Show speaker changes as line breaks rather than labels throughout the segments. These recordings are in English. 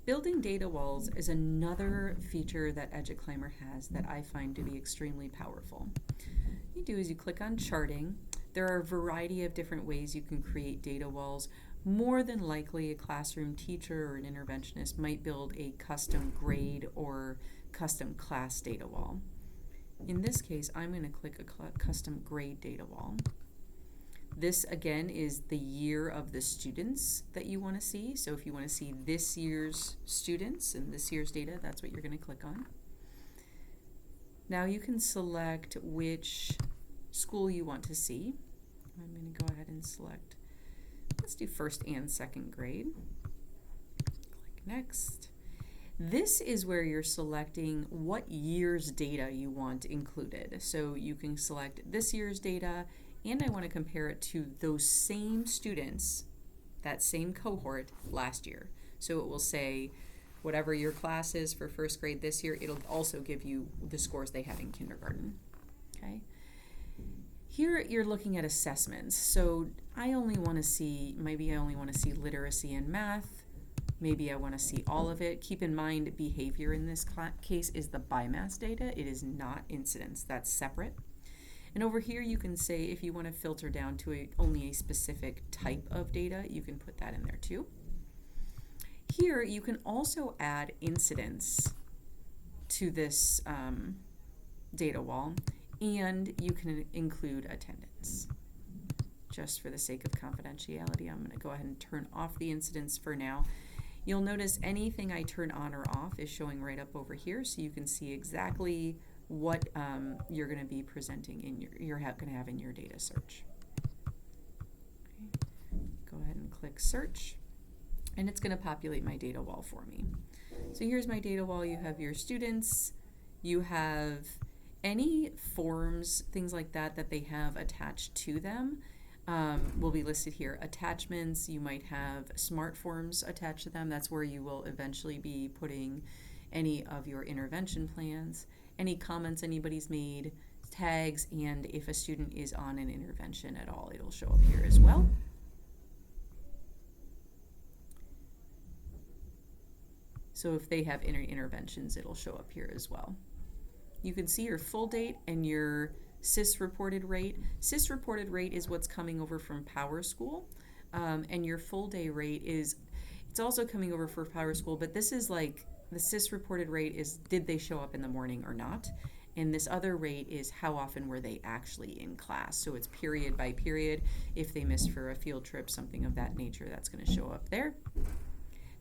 Building data walls is another feature that EduClimber has that I find to be extremely powerful. What you do is you click on charting. There are a variety of different ways you can create data walls. More than likely, a classroom teacher or an interventionist might build a custom grade or custom class data wall. In this case, I'm going to click a custom grade data wall. This again is the year of the students that you want to see. So if you want to see this year's students and this year's data, that's what you're going to click on. Now you can select which school you want to see. I'm going to go ahead and select, let's do first and second grade. Click next. This is where you're selecting what year's data you want included. So you can select this year's data, and I want to compare it to those same students, that same cohort last year. So it will say whatever your class is for first grade this year, it'll also give you the scores they had in kindergarten. Okay. Here you're looking at assessments. So maybe I only want to see literacy and math. Maybe I want to see all of it. Keep in mind, behavior in this case is the BIMAS data. It is not incidence. That's separate. And over here you can say if you want to filter down to only a specific type of data, you can put that in there too. Here you can also add incidence to this data wall, and you can include attendance. Just for the sake of confidentiality, I'm going to go ahead and turn off the incidence for now. You'll notice anything I turn on or off is showing right up over here, so you can see exactly what you're going to be presenting in you're going to have in your data search. Okay. Go ahead and click search, and it's going to populate my data wall for me. So here's my data wall. You have your students, you have any forms, things like that that they have attached to them. Will be listed here. Attachments, you might have smart forms attached to them. That's where you will eventually be putting any of your intervention plans, any comments anybody's made, tags, and if a student is on an intervention at all, it'll show up here as well. So if they have interventions, it'll show up here as well. You can see your full date and your SIS reported rate. SIS reported rate is what's coming over from PowerSchool, and your full day rate it's also coming over for PowerSchool, but this is like the SIS reported rate is did they show up in the morning or not, and this other rate is how often were they actually in class. So it's period by period. If they missed for a field trip, something of that nature, that's going to show up there.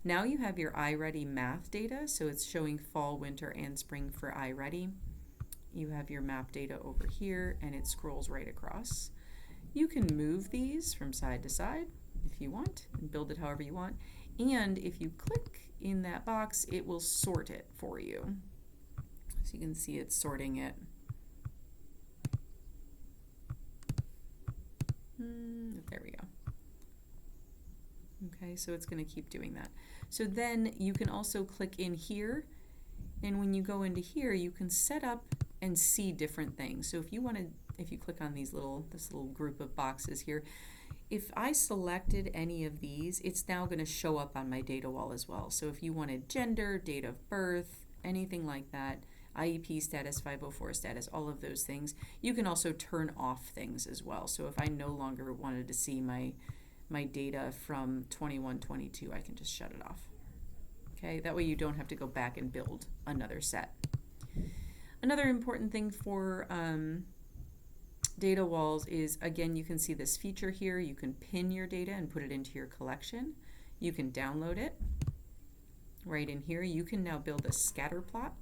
Now you have your iReady math data, so it's showing fall, winter, and spring for iReady. You have your map data over here, and it scrolls right across. You can move these from side to side if you want, and build it however you want. And if you click in that box, it will sort it for you. So you can see it's sorting it. There we go. Okay, so it's going to keep doing that. So then you can also click in here, and when you go into here, you can set up and see different things. So if you click on this little group of boxes here, if I selected any of these, it's now going to show up on my data wall as well. So if you wanted gender, date of birth, anything like that, IEP status, 504 status, all of those things, you can also turn off things as well. So if I no longer wanted to see my data from 21-22, I can just shut it off. Okay, that way you don't have to go back and build another set. Another important thing for data walls is, again, you can see this feature here. You can pin your data and put it into your collection. You can download it right in here. You can now build a scatter plot.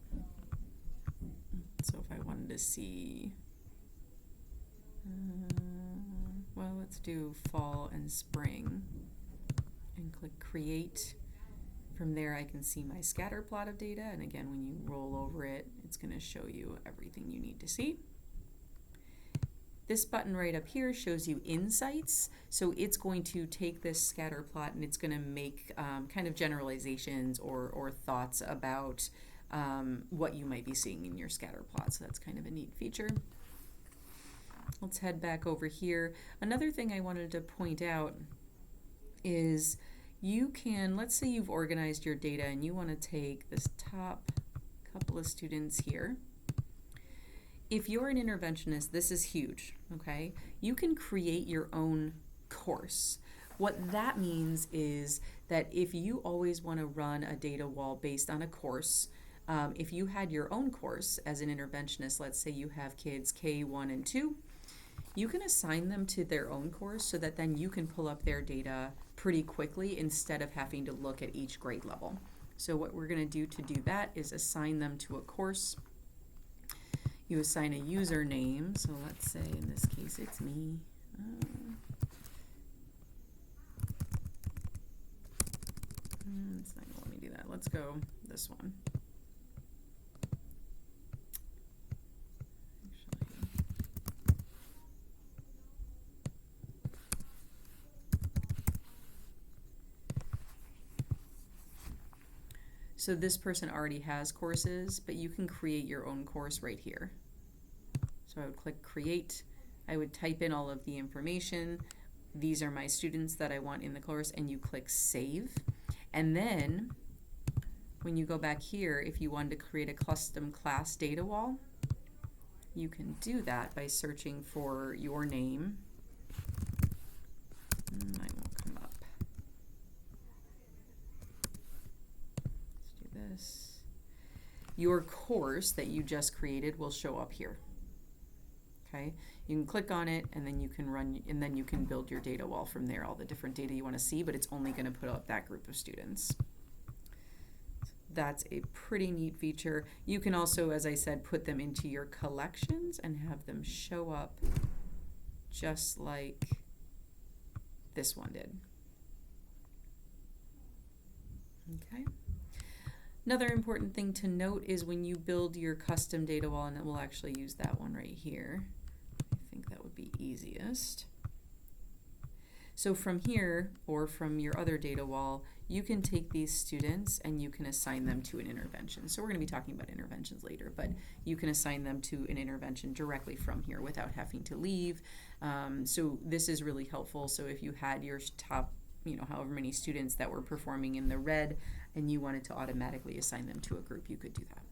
So if I wanted to see, well, let's do fall and spring and click create. From there I can see my scatter plot of data, and again, when you roll over it, it's going to show you everything you need to see. This button right up here shows you insights, so it's going to take this scatter plot and it's going to make kind of generalizations or thoughts about what you might be seeing in your scatter plot, so that's kind of a neat feature. Let's head back over here. Another thing I wanted to point out is you can, let's say you've organized your data and you want to take this top couple of students here. If you're an interventionist, this is huge, okay? You can create your own course. What that means is that if you always want to run a data wall based on a course, if you had your own course as an interventionist, let's say you have kids K1 and 2, you can assign them to their own course so that then you can pull up their data pretty quickly instead of having to look at each grade level. So what we're going to do that is assign them to a course. You assign a username, so let's say in this case it's me. It's not going to let me do that. Let's go this one. So this person already has courses, but you can create your own course right here. So I would click create. I would type in all of the information. These are my students that I want in the course, and you click save. And then when you go back here, if you wanted to create a custom class data wall, you can do that by searching for your name. Mine won't come up. Let's do this. Your course that you just created will show up here. Okay, you can click on it and then you can run, and then you can build your data wall from there, all the different data you want to see, but it's only going to put up that group of students. That's a pretty neat feature. You can also, as I said, put them into your collections and have them show up just like this one did. Okay. Another important thing to note is when you build your custom data wall, and we'll actually use that one right here. I think that would be easiest. So from here, or from your other data wall, you can take these students and you can assign them to an intervention. So we're going to be talking about interventions later, but you can assign them to an intervention directly from here without having to leave. So this is really helpful. So if you had your top, however many students that were performing in the red and you wanted to automatically assign them to a group, you could do that.